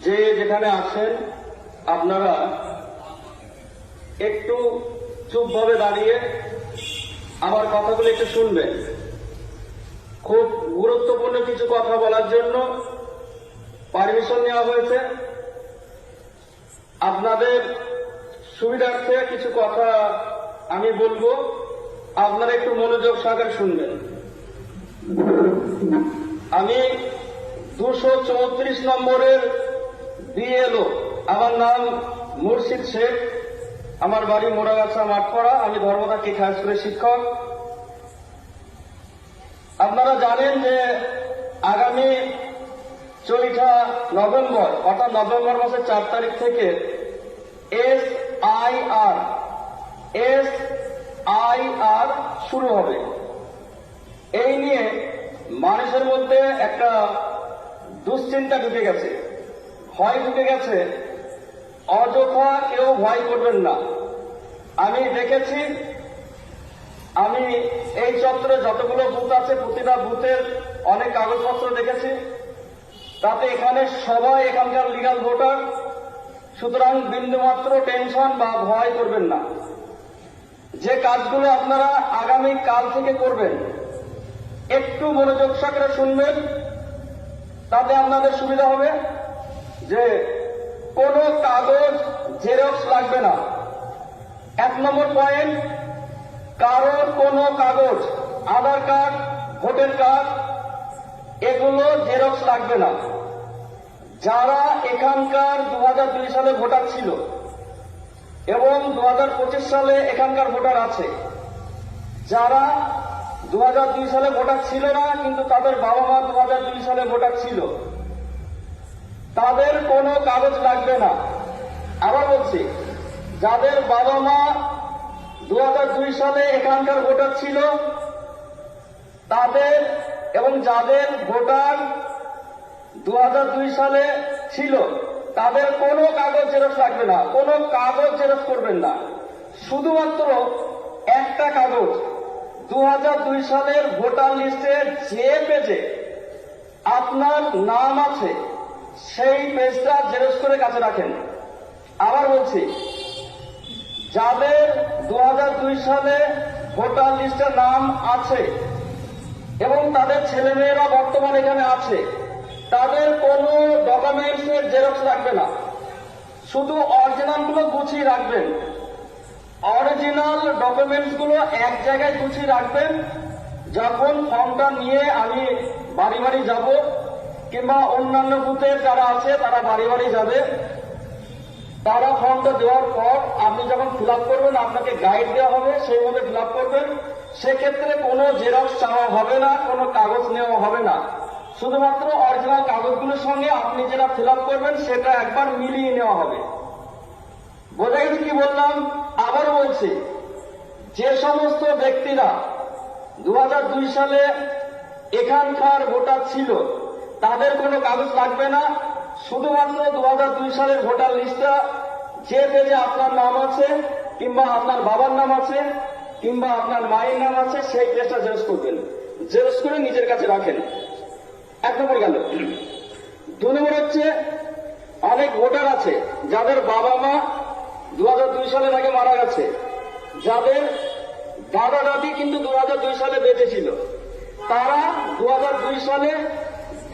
যে যেখানে আছেন আপনারা একটু চুপভাবে দাঁড়িয়ে আমার কথাগুলো একটু শুনবেন। খুব গুরুত্বপূর্ণ কিছু কথা বলার জন্য পারমিশন নেওয়া হয়েছে। আপনাদের সুবিধার্থে কিছু কথা আমি বলবো, আপনারা একটু মনোযোগ সহকারে শুনবেন। আমি 234 নম্বরের বিএলও, আমার নাম মুর্শিদ শেখ, আমার বাড়ি মোড়াগাছা মাঠপাড়া, আমি ধর্মদাকি হাই স্কুলের শিক্ষক। আপনারা জানেন যে আগামী 4 নভেম্বর অর্থাৎ নভেম্বর মাসের 4 তারিখ থেকে SIR শুরু হবে। এই নিয়ে মানুষের মধ্যে একটা দুশ্চিন্তা ঢুকে গেছে, ভয় ঢুকে গেছে। অযথা কেউ ভয় করবেন না। আমি দেখেছি, আমি এই চত্বরে যতগুলো বুথ আছে প্রতিটা বুথের অনেক কাগজপত্র দেখেছি, তাতে এখানে সবাই এখানকার লিগাল ভোটার। সুতরাং বিন্দুমাত্র টেনশন বা ভয় করবেন না। যে কাজগুলো আপনারা আগামী কাল থেকে করবেন একটু মনোযোগ সহকারে শুনবেন, তাতে আপনাদের সুবিধা হবে। যে কোনো কাগজ জেরক্স লাগবে না। 1 নম্বর পয়েন্ট, কারোর কোনো কাগজ, আধার কার্ড, ভোটার কার্ড, এগুলো জেরক্স লাগবে না। যারা এখানকার 2002 সালে ভোটার ছিল এবং 2025 সালে এখানকার ভোটার আছে, যারা 2002 সালে ভোটার ছিল না কিন্তু তাদের বাবা মা 2002 সালে ভোটার ছিল, তাদের কোনো কাগজ লাগবে না। আবার বলছি, যাদের বাবা মা 2002 সালে এখানকার ভোটার ছিল তাদের, এবং যাদের ভোটার 2002 সালে ছিল তাদের কোনো কাগজ জেরক্স লাগবে না। কোনো কাগজ জেরক্স করবেন না। শুধুমাত্র একটা কাগজ, 2002 সালের ভোটার লিস্টের যে পেজে আপনার নাম আছে সেই পেজটা জেরক্স করে কাছে রাখেন। আবার বলছি, যাদের 2002 সালে ভোটার লিস্টের নাম আছে এবং তাদের ছেলেমেয়েরা বর্তমানে এখানে আছে, তাদের কোনো ডকুমেন্টসের জেরক্স লাগবে না। শুধু অরিজিনালগুলো গুছিয়ে রাখবেন। অরিজিনাল ডকুমেন্টসগুলো এক জায়গায় গুছিয়ে রাখবেন। যখন ফর্মটা নিয়ে আমি বাড়ি বাড়ি যাব কিংবা অন্যান্য বুথের যারা আছে তারা বাড়ি বাড়ি যাবে, তারা ফর্মটা দেওয়ার পর আপনি যখন ফিল আপ করবেন আপনাকে গাইড দেওয়া হবে, সেইভাবে ফিল আপ করবেন। সেক্ষেত্রে কোনো জেরক্স চাওয়া হবে না, কোনো কাগজ নেওয়া হবে না। শুধুমাত্র অরিজিনাল কাগজগুলোর সঙ্গে আপনি যেটা ফিল আপ করবেন সেটা একবার মিলিয়ে নেওয়া হবে। বোঝা গেছে কি বললাম? আবার বলছি, যে সমস্ত ব্যক্তিরা 2002 সালে এখানকার ভোটার ছিল তাদের কোনো কাগজ লাগবে না। শুধুমাত্র 2002 সালের ভোটার লিস্টটা যে পেজে আপনার নাম আছে কিংবা আপনার বাবার নাম আছে কিংবা আপনার মায়ের নাম আছে সেই পেজটা জেরক্স করবেন। জেরক্স করে নিজের কাছে রাখেন। 1 নম্বর গেল। 2 নম্বর হচ্ছে, অনেক ভোটার আছে যাদের বাবা মা 2002 সালের আগে মারা গেছে, যাদের দাদা দাদি কিন্তু 2002 সালে বেঁচে ছিল, তারা 2002 সালে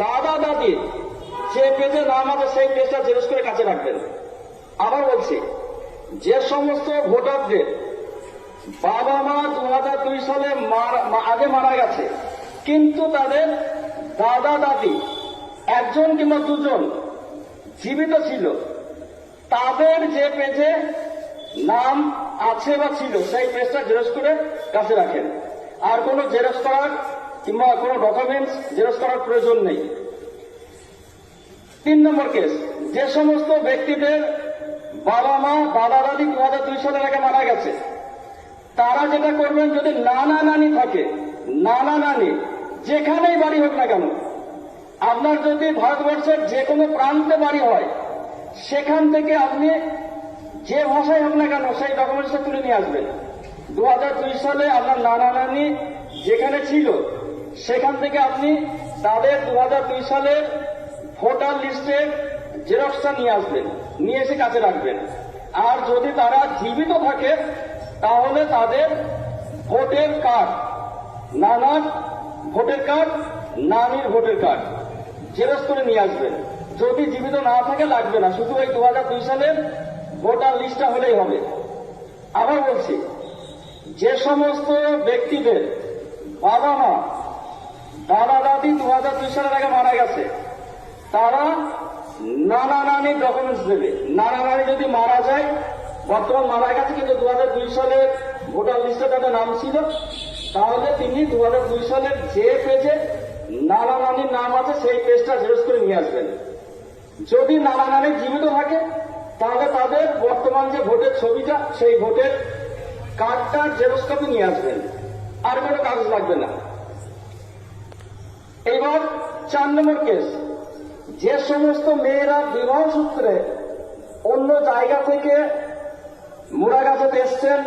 দাদা দাদির যে পেজে নাম আছে সেই পেজটা জেরক্স করে কাছে রাখবেন। আবার বলছি, যে সমস্ত ভোটারদের বাবা মা 2002 সালে আগে মারা গেছে কিন্তু তাদের দাদা দাদি 1জন কিংবা 2জন জীবিত ছিল, তাদের যে পেজে নাম আছে বা ছিল সেই পেজটা জেরক্স করে কাছে রাখেন। আর কোনো জেরক্স করার কিংবা কোনো ডকুমেন্টস জেরক্স করার প্রয়োজন নেই। 3 নম্বর কেস, যে সমস্ত ব্যক্তিদের বাবা মা দাদা দাদি 2002 সালের আগে মারা গেছে, তারা যেটা করবেন, যদি নানা নানি থাকে, নানা নানি যেখানেই বাড়ি হোক না কেন, আপনার যদি ভারতবর্ষের যে কোনো প্রান্তে বাড়ি হয়, সেখান থেকে আপনি যে ভাষায় হোক না কেন সেই ডকুমেন্টসটা তুলে নিয়ে আসবেন। 2002 সালে আপনার নানা নানি যেখানে ছিল সেখান থেকে আপনি তাদের 2002 সালের ভোটার লিস্টের জেরক্সটা নিয়ে আসবেন, নিয়ে এসে কাছে রাখবেন। আর যদি তারা জীবিত থাকে তাহলে তাদের ভোটের কার্ড, নানার ভোটের কার্ড, নানির ভোটের কার্ড জেরক্স করে নিয়ে আসবেন। যদি জীবিত না থাকে লাগবে না, শুধু ওই 2002 সালের ভোটার লিস্টটা হলেই হবে। আবার বলছি, যে সমস্ত ব্যক্তিদের বাবা মা দাদা দাদি 2002 সালের আগে মারা গেছে তারা নানা নানির ডকুমেন্টস দেবে। নানা নানি যদি মারা যায়, বর্তমান মারা গেছে কিন্তু 2002 সালের ভোটার লিস্টে তাদের নাম ছিল, তাহলে তিনি 2002 সালের যে পেজে নানা নানির নাম আছে সেই পেজটা জেরক্স করে নিয়ে আসবেন। যদি নানা নানি জীবিত থাকে তাহলে তাদের বর্তমান যে ভোটের ছবিটা সেই ভোটের কার্ডটা জেরক্স কপি নিয়ে আসবেন, আর কোনো কাগজ লাগবে না। এবার 4 নম্বর কেস, যে সমস্ত মেয়েরা বিবাহ সূত্রে অন্য জায়গা থেকে মুরাগাছাতে এসছেন,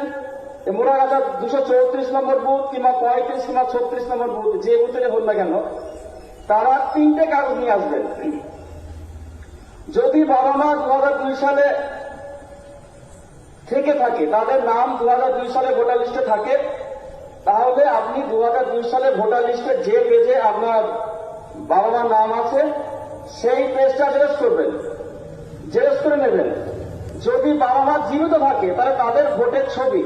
মুরাগাছা 234 নম্বর বুথ কিংবা 35 কিংবা 36 নম্বর বুথ, যে বুথে হল না কেন, তারা 3টে কাগজ নিয়ে আসবেন। যদি বাবা মা 2002 সালে থেকে থাকে, তাদের নাম 2002 সালে ভোটার লিস্টে থাকে, তাহলে আপনি 2002 সালে ভোটার লিস্টে যে পেজে আপনার বাবা মার নাম আছে সেই পেজটা জেরক্স করবেন, জেরক্স করে নেবেন। যদি বাবা মা জীবিত থাকে তাহলে তাদের ভোটের ছবি,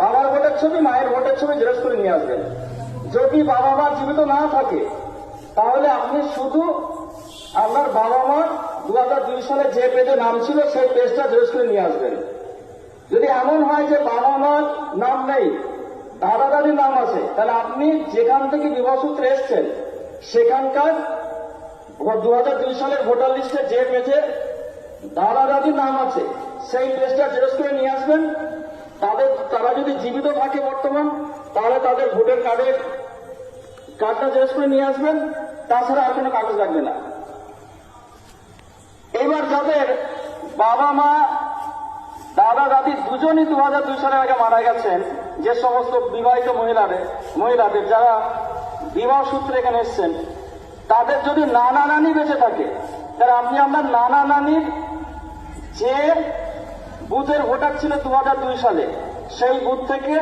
বাবার ভোটের ছবি, মায়ের ভোটের ছবি জেরক্স করে নিয়ে আসবেন। যদি বাবা মা জীবিত না থাকে তাহলে আপনি শুধু আপনার বাবা মা 2002 সালে যে পেজে নাম ছিল সেই পেজটা জেরক্স করে নিয়ে আসবেন। যদি এমন হয় যে বাবা মার নাম নেই, দাদা দাদির নাম আছে, তাহলে আপনি যেখান থেকে বিবাহ সূত্রে এসছেন সেখানকার 2002 সালের ভোটার লিস্টে যে পেজে দাদা দাদির নাম আছে সেই পেজটা জেরক্স করে নিয়ে আসবেন। তারা যদি জীবিত থাকে বর্তমান, তাহলে তাদের ভোটার কার্ডটা জেরক্স করে নিয়ে আসবেন, তাছাড়া আর কোনো কাগজ লাগবে না। এবার যাদের বাবা মা দাদা দাদি দুজনই 2002 সালের আগে মারা গেছেন, যে সমস্ত বিবাহিত মহিলাদের যারা বিবাহ সূত্রে এখানে এসছেন, তাদের যদি নানা নানি বেঁচে থাকে তাহলে আপনি আপনার নানা নানির যে বুথের ভোটার ছিল 2002 সালে সেই বুথ থেকে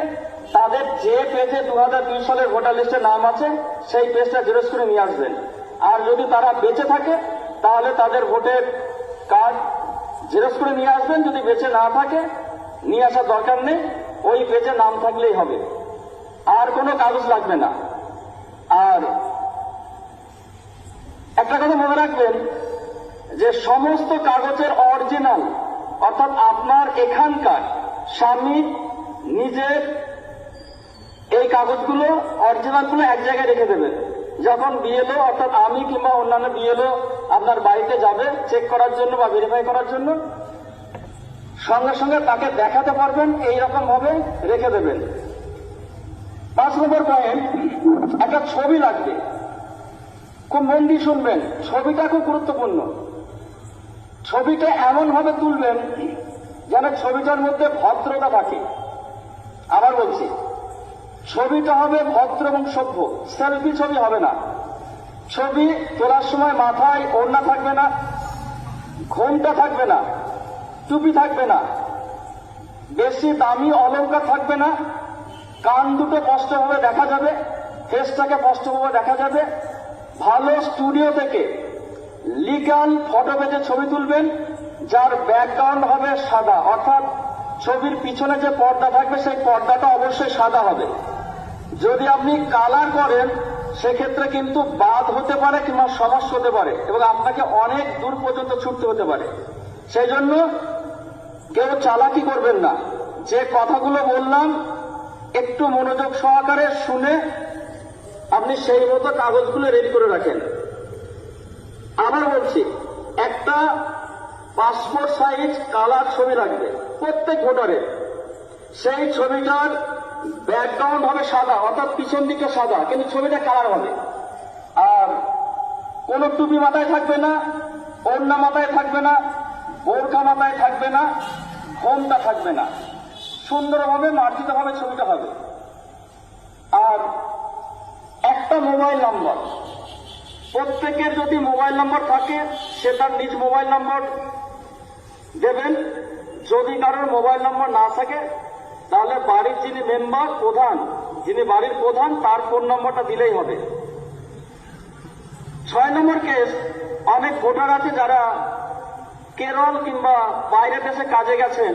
তাদের যে পেজে 2002 সালের ভোটার লিস্টে নাম আছে সেই পেজটা জেরক্স করে নিয়ে আসবেন। আর যদি তারা বেঁচে থাকে তাহলে তাদের ভোটের কার্ড জেরক্স করে নিয়ে আসবেন। যদি বেঁচে না থাকে নিয়ে আসার দরকার নেই, ওই পেজে নাম থাকলেই হবে, আর কোনো কাগজ লাগবে না। আর একটা কথা মনে রাখবেন যে সমস্ত কাগজের অরিজিনাল, অর্থাৎ আপনার এখানকার স্বামী নিজের এই কাগজগুলো অরিজিনালগুলো এক জায়গায় রেখে দেবেন। যখন বিএলও অর্থাৎ আমি কিংবা অন্যান্য বিএলও আপনার বাড়িতে যাবে চেক করার জন্য বা ভেরিফাই করার জন্য, সঙ্গে সঙ্গে তাকে দেখাতে পারবেন, এইরকম ভাবে রেখে দেবেন। 5 নম্বর পয়েন্ট, একটা ছবি লাগবে। খুব মন দিয়ে শুনবেন, ছবিটা খুব গুরুত্বপূর্ণ। ছবিটা এমন ভাবে তুলবেন যেন ছবিটার মধ্যে ভদ্রতা থাকে। আবার বলছি, ছবিটা হবে ভদ্র এবং সভ্য, সেলফি ছবি হবে না। ছবি তোলার সময় মাথায় ওড়না থাকবে না, ঘোমটা থাকবে না, টুপি থাকবে না, বেশি দামি অলংকার থাকবে না, কান দুটো স্পষ্টভাবে দেখা যাবে, ফেসটাকে স্পষ্টভাবে দেখা যাবে। ভালো স্টুডিও থেকে লিগ্যাল ফটো পেজে ছবি তুলবেন, যার ব্যাকগ্রাউন্ড হবে সাদা, অর্থাৎ ছবির পিছনে যে পর্দা থাকবে সেই পর্দাটা অবশ্যই সাদা হবে। যদি আপনি কালার করেন সেক্ষেত্রে কিন্তু বাদ হতে পারে কিংবা সমস্যা হতে পারে এবং আপনাকে অনেক দূর পর্যন্ত ছুটতে হতে পারে। সেই জন্য কেউ চালাকি করবেন না। যে কথাগুলো বললাম একটু মনোযোগ সহকারে শুনে আপনি সেই মতো কাগজগুলো রেডি করে রাখেন। আবার বলছি, একটা পাসপোর্ট সাইজ কালার ছবি লাগবে প্রত্যেক ভোটারের। সেই ছবিটার ব্যাকগ্রাউন্ড হবে সাদা, অর্থাৎ পিছন দিকে সাদা, কিন্তু ছবিটা কালার হবে। আর কোনো টুপি মাথায় থাকবে না, ওড়না মাথায় থাকবে না, বোরখা মাথায় থাকবে না, ঘোমটা থাকবে না, সুন্দরভাবে মার্জিতভাবে ছবিটা হবে। আর একটা মোবাইল নাম্বার, প্রত্যেকের যদি মোবাইল নম্বর থাকে সে তার নিজ মোবাইল নম্বর দেবেন। যদি কারোর মোবাইল নম্বর না থাকে তাহলে বাড়ির যিনি মেম্বার প্রধান, যিনি বাড়ির প্রধান, তার ফোন নম্বরটা দিলেই হবে। 6 নম্বর কেস, অনেক ভোটার আছে যারা কেরল কিংবা বাইরের দেশে কাজে গেছেন,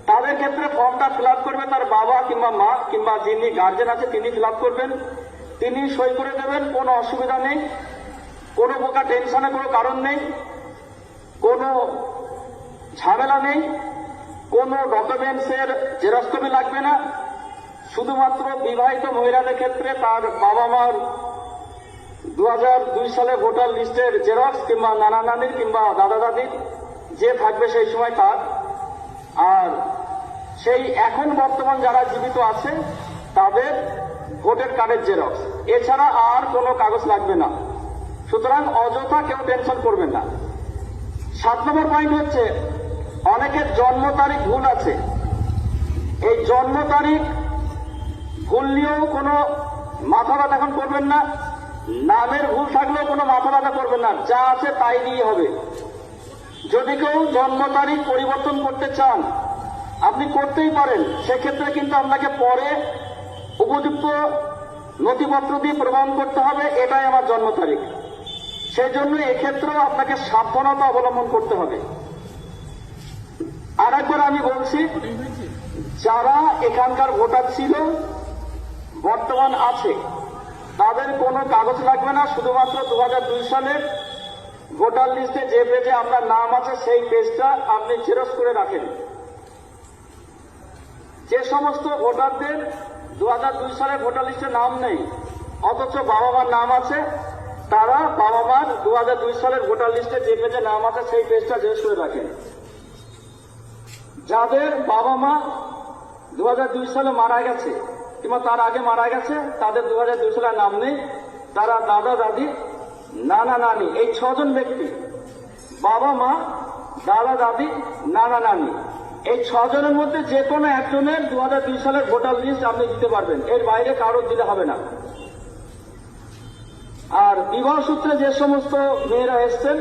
তাদের ক্ষেত্রে ফর্মটা ফিল আপ করবে তার বাবা কিংবা মা কিংবা যিনি গার্জেন আছে তিনি ফিল আপ করবেন, তিনি সই করে দেবেন। কোনো অসুবিধা নেই, কোনো প্রকার টেনশনে কোনো কারণ নেই, কোনো ঝামেলা নেই, কোনো ডকুমেন্টসের জেরক্স কপি লাগবে না। শুধুমাত্র বিবাহিত মহিলাদের ক্ষেত্রে তার বাবা মার 2002 সালে ভোটার লিস্টের জেরক্স কিংবা নানা নানির কিংবা দাদা দাদির যে থাকবে সেই সময় তার, আর সেই এখন বর্তমান যারা জীবিত আছে তাদের ভোটার কার্ডের জেরক্স, এছাড়া আর কোনো কাগজ লাগবে না। সুতরাং অযথা কেউ টেনশন করবেন না। 7 নম্বর পয়েন্ট হচ্ছে, অনেকের জন্ম তারিখ ভুল আছে। এই জন্ম তারিখ ভুল নিয়েও কোনো মাথা ব্যথা এখন করবেন না, নামের ভুল থাকলেও কোনো মাথা ব্যথা করবেন না, যা আছে তাই দিয়ে হবে। যদি কেউ জন্ম তারিখ পরিবর্তন করতে চান আপনি করতেই পারেন, সেক্ষেত্রে কিন্তু আপনাকে পরে উপযুক্ত নথিপত্র দিয়ে প্রমাণ করতে হবে এটাই আমার জন্ম তারিখ। সেই জন্য এক্ষেত্রেও আপনাকে সাবধানতা অবলম্বন করতে হবে। আর একবার আমি বলছি, যারা এখানকার ভোটার ছিল বর্তমান আছে তাদের কোনো কাগজ লাগবে না। শুধুমাত্র 2002 সালের ভোটার লিস্টে যে পেজে আপনার নাম আছে সেই পেজটা আপনি জেরক্স করে রাখেন। যে সমস্ত ভোটারদের 2002 সালের ভোটার লিস্টে নাম নেই অথচ বাবা মার নাম আছে, তারা বাবা মার 2002 সালের ভোটার লিস্টে যে পেজে নাম আছে সেই পেজটা জেরক্স করে রাখেন। যাদের বাবা মা 2002 সালে মারা গেছে কিংবা তার আগে মারা গেছে, তাদের 2002 সালের নাম নেই, তারা দাদা দাদি নানা নানি, এই 6 জন ব্যক্তি, বাবা মা দাদা দাদি নানা নানি, এই 6 জনের মধ্যে যে কোনো একজনের 2002 সালের ভোটার লিস্ট আপনি দিতে পারবেন, এর বাইরে কারোর দিতে হবে না। আর বিবাহ সূত্রে যে সমস্ত মেয়েরা এসছেন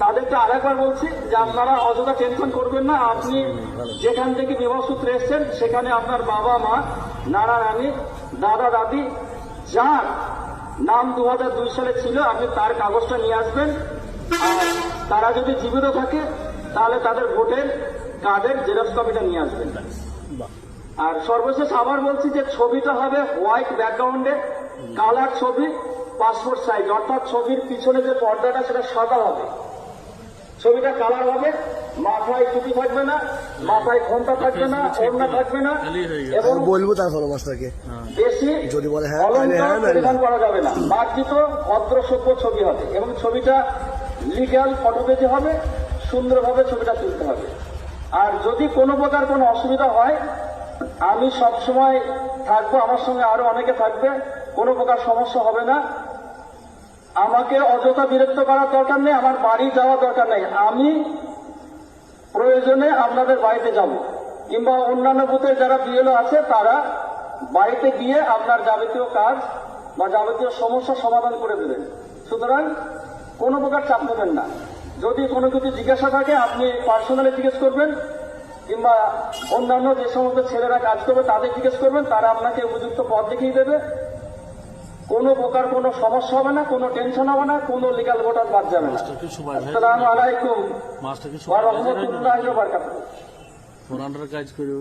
তাদেরকে আরেকবার বলছি যে আপনারা অযথা টেনশন করবেন না। আপনি যেখান থেকে বিবাহ সূত্রে এসছেন সেখানে আপনার বাবা মা নানা নানি দাদা দাদি যার নাম 2002 সালে ছিল আপনি তার কাগজটা নিয়ে আসবেন। আর তারা যদি জীবিত থাকে তাহলে তাদের ভোটের কার্ডের জেরক্স কপিটা নিয়ে আসবেন। আর সর্বশেষ আবার বলছি যে ছবিটা হবে হোয়াইট ব্যাকগ্রাউন্ডে, কালার ছবি, পাসপোর্ট সাইজ, অর্থাৎ ছবির পিছনে যে পর্দাটা সেটা সাদা হবে, ছবিটা কালার হবে, মাথায় টুপি থাকবে না, মাথায় ঘোমটা থাকবে না, ওড়না থাকবে না, এবং বলবো তার মাস্টারকে বেশি যদি বলে হ্যাঁ অলংকার পরিধান করা যাবে না, মার্জিত ভদ্র সভ্য ছবি হবে এবং ছবিটা লিগ্যাল ফটোগ্রাফি হবে, সুন্দরভাবে ছবিটা তুলতে হবে। আর যদি কোনো প্রকার কোনো অসুবিধা হয় আমি সবসময় থাকবো, আমার সঙ্গে আরো অনেকে থাকবে, কোনো প্রকার সমস্যা হবে না। আমাকে অযথা বিরক্ত করার দরকার নেই, আমার বাড়ি যাওয়ার দরকার নেই, আমি প্রয়োজনে আপনাদের বাড়িতে যাব কিংবা অন্যান্য বুথে যারা বিএলও আছে তারা বাড়িতে গিয়ে আপনার যাবতীয় কাজ বা যাবতীয় সমস্যা সমাধান করে দেবেন। সুতরাং কোনো প্রকার চাপ নেবেন না। যদি কোনো কিছু জিজ্ঞাসা থাকে আপনি পার্সোনালি জিজ্ঞেস করবেন কিংবা অন্যান্য যে সমস্ত ছেলেরা কাজ করবে তাদের জিজ্ঞেস করবেন, তারা আপনাকে উপযুক্ত পথ দেখিয়ে দেবে। কোনো প্রকার কোনো সমস্যা হবে না, কোনো টেনশন হবে না, কোনো লিগ্যাল ভোটার বাদ যাবে না। আসসালামু আলাইকুম ওয়া রাহমাতুল্লাহি ওয়া বারাকাতুহু।